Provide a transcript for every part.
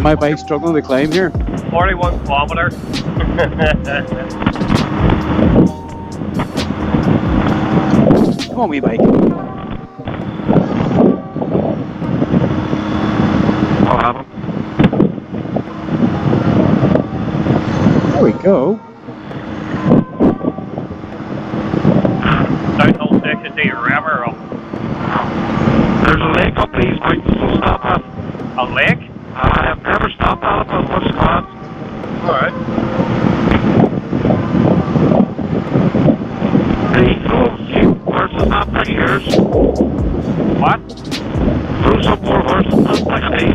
My bike's struggling to climb here. 41 kilometres. Come on, wee bike. I'll have him. There we go. Downhill section to your river up. There's a lake up these mountains, so stop at. A lake? I have never stopped at it, but what's the class? Alright. Hey, horses not pretty yours. What? Throw some more horses not pretty.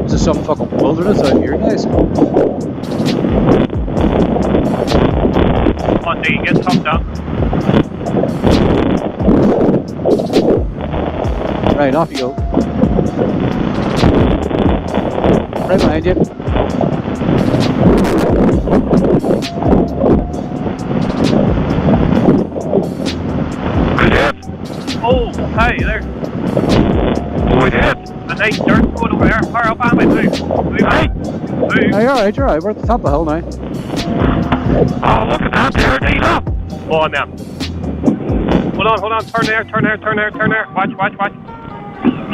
This is some fucking wilderness out here, guys. One day you get thumbed up. Right, off you go. Right behind you. Oh, hi there. We did. A nice dirt going over there. Far up on me, move. Move. Hey. Move. Hey, alright, you're alright. We're at the top of the hill now. Oh, look at that there, Dina. Go on now. Hold on. Turn there. Watch.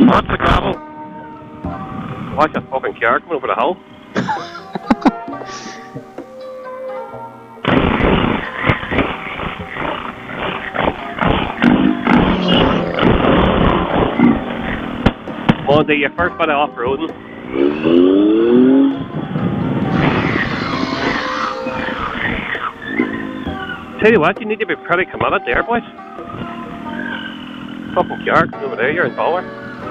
What's the gravel? Watch that fucking car coming over the hill. One day your first bit of off-roading. Tell you what, you need to be pretty committed there, boys. Fucking car coming over there, you're in power.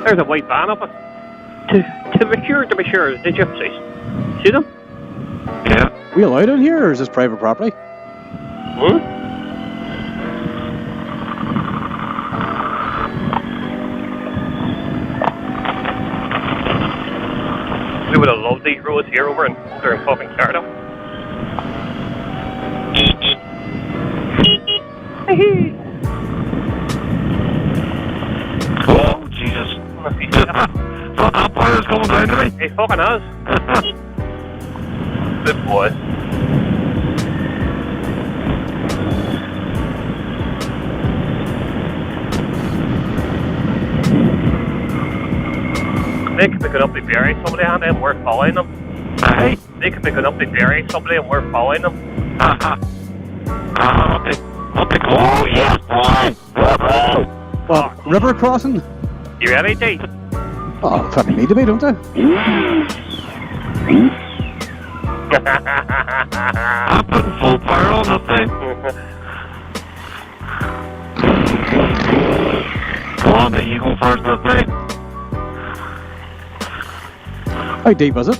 There's a white van up it. To be sure, did you see them? Yeah. We allowed in here, or is this private property? Hmm? We would have loved these roads here over in fucking Carndonagh. Oh, Jesus. Thought that fire was coming down to me. He fucking has. Good boy. They could be good up the Derry, somebody and then we're following them. Hey. They could be good up the Derry, somebody and we're following them. Oh, yes, boy. What, river crossing? You ready, D? Oh, fucking need to be, don't they? I'm putting full fire on that thing. Come on, then you go first, that thing. How deep was it?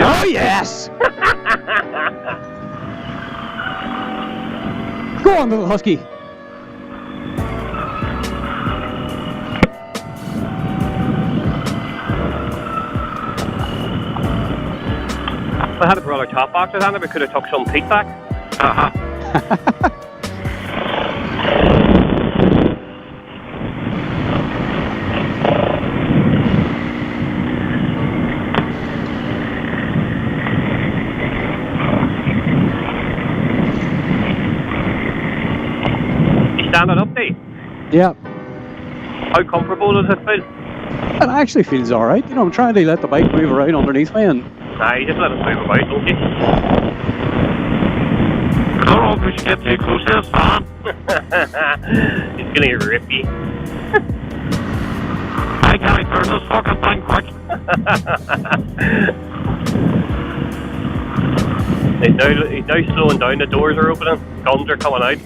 Oh, yes! Go on, little husky. If I had a brother top boxes on it, we could have took some peat back. Standing up, D? Yeah. How comfortable does it feel? It actually feels alright. You know, I'm trying to let the bike move around underneath me and... Nah, you just let it move about, don't you? I don't know if we should get too close to this fan. It's gonna rip you. I can't turn this fucking thing quick. He's now slowing down, the doors are opening, guns are coming out.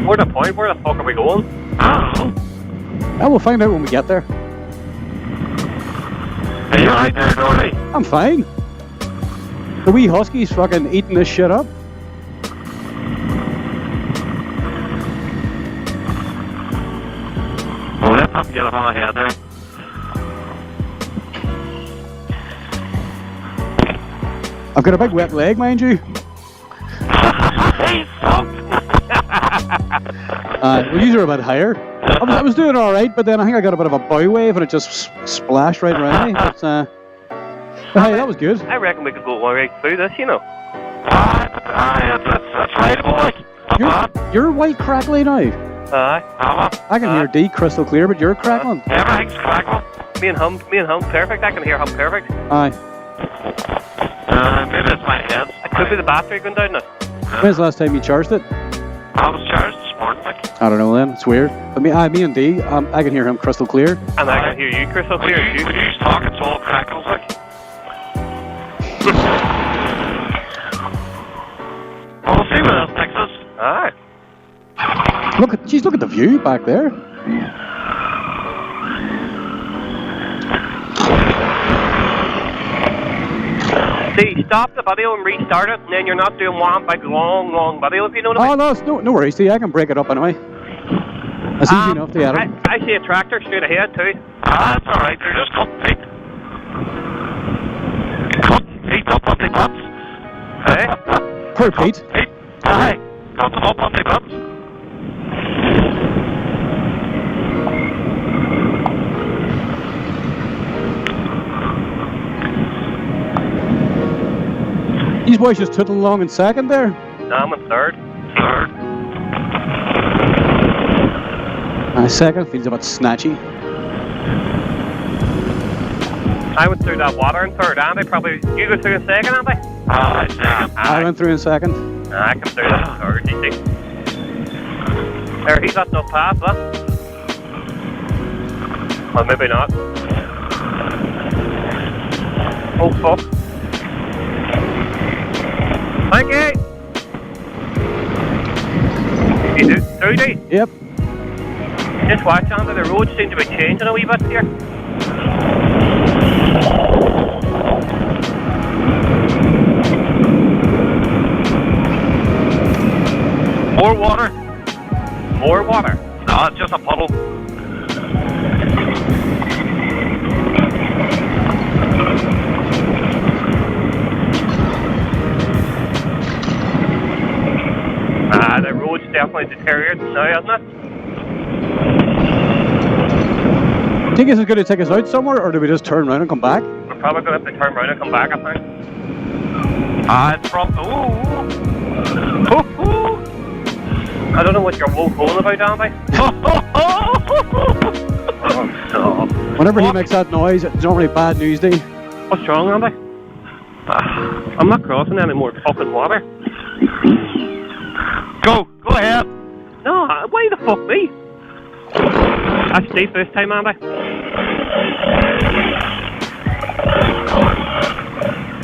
Where's the point? Where the fuck are we going? I don't know. Yeah, we'll find out when we get there. Are you right there, Dory? I'm fine. The wee husky's fucking eating this shit up. Well, let them get it on ahead there. I've got a big wet leg, mind you. Hey, fuck! Well, these are a bit higher. I was doing alright, but then I think I got a bit of a bow wave and it just splashed right around me. But hey, that was good. I reckon we could go right through this, you know. That's right, boy. You're white crackly now. Aye. I can hear D crystal clear, but you're crackling. Everything's crackling. Me and him, perfect. I can hear him perfect. Aye. Maybe it's my head. It could be the battery going down now. When's the last time you charged it? I was charged this morning, like. I don't know then, it's weird. But me and D, I can hear him crystal clear. And I can hear you crystal clear too. When you talk, it's all crackles, like. We'll see what else takes us. Aye. Look at the view back there. See, stop the video and restart it, and then you're not doing one big long video, if you know what I mean. Oh no, no worries, D, I can break it up anyway. That's easy enough to edit. I see a tractor straight ahead too. That's alright, they're just cutting feet. Cutting feet up on the butts. Hey? Per Pete. Aye, cut them up on the butts. These boys just tooting along in second there. No, I'm in third. Second feels a bit snatchy. I went through that water in third, Andy. Probably you go through in second, Andy. I went through in second. I come through that in third, you see. There, he got no path, huh? Well, maybe not. Oh, fuck. Thank you. You do, through these? Yep. Just watch, Andy. The roads seem to be changing a wee bit here. More water? More water? No, it's just a puddle. The road's definitely deteriorated now, hasn't it? Think this is going to take us out somewhere, or do we just turn around and come back? We're probably going to have to turn around and come back, I think. It's from... Ooh. I don't know what you're going about, Andy. Whenever he makes that noise, it's normally bad news day. What's wrong, Andy? I'm not crossing any more fucking water. Go ahead. No, why the fuck me? That's safe this time, Andy.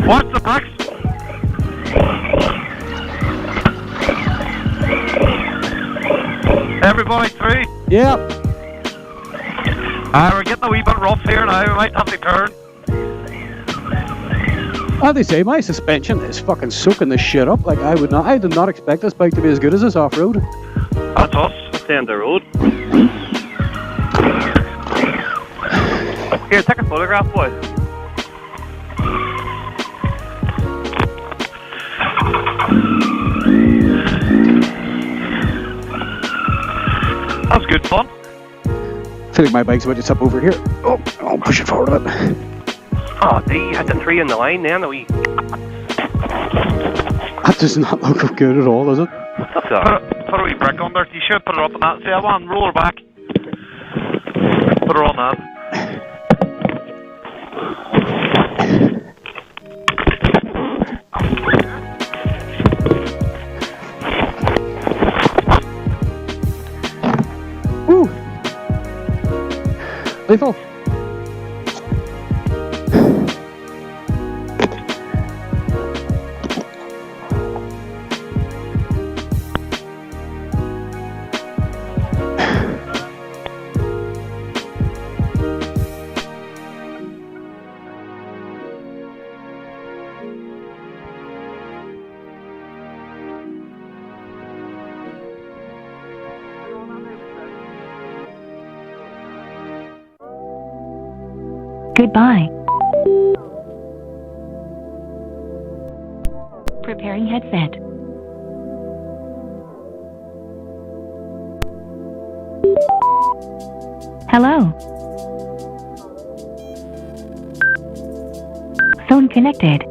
Watch the brakes. Everybody through? Yep. We're getting a wee bit rough here now. We might have to turn. As they say, my suspension is fucking soaking this shit up. Like I did not expect this bike to be as good as this off-road. That's us. Stay on the road. Here, take a photograph, boys. That's good fun. I feel like my bike's about to tip over here. Oh, I'll push it forward a bit. Oh, you had the 3 in the line then, we. That does not look good at all, does it? That's alright. Put a wee brick on there. You should put it up on that. See that one? Roll her back. Put her on that. Woo! Lethal. Goodbye. Preparing headset. Hello. Phone connected.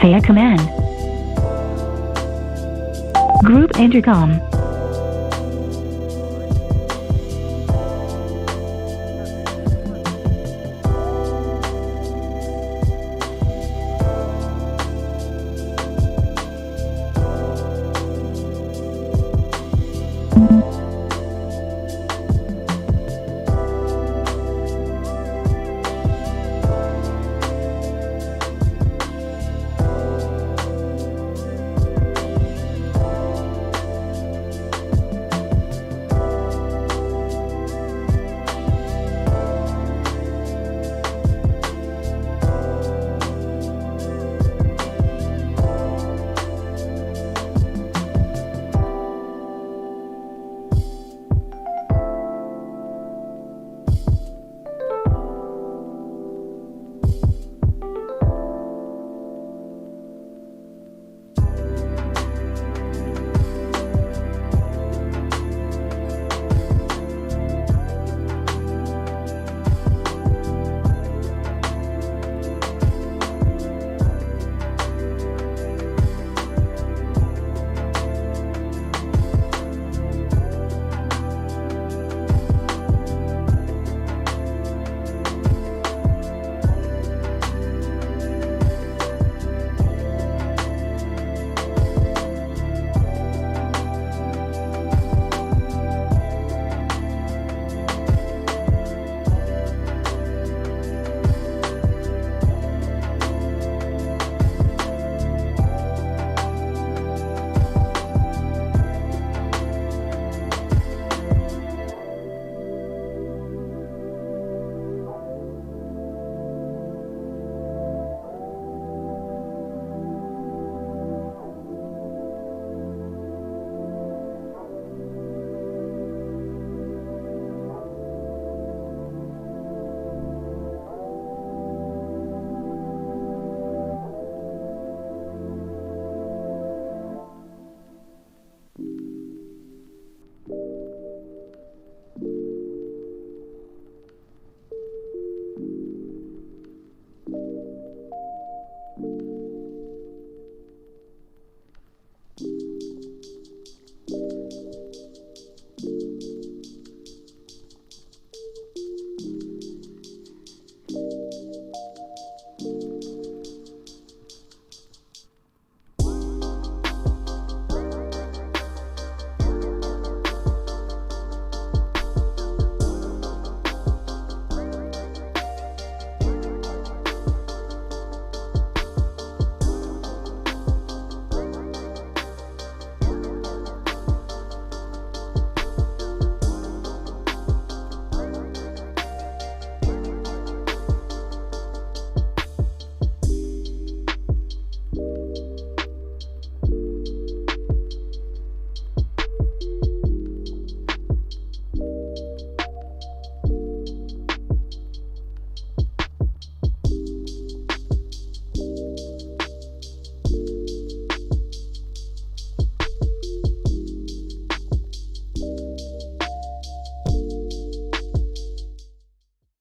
Say a command. Group intercom.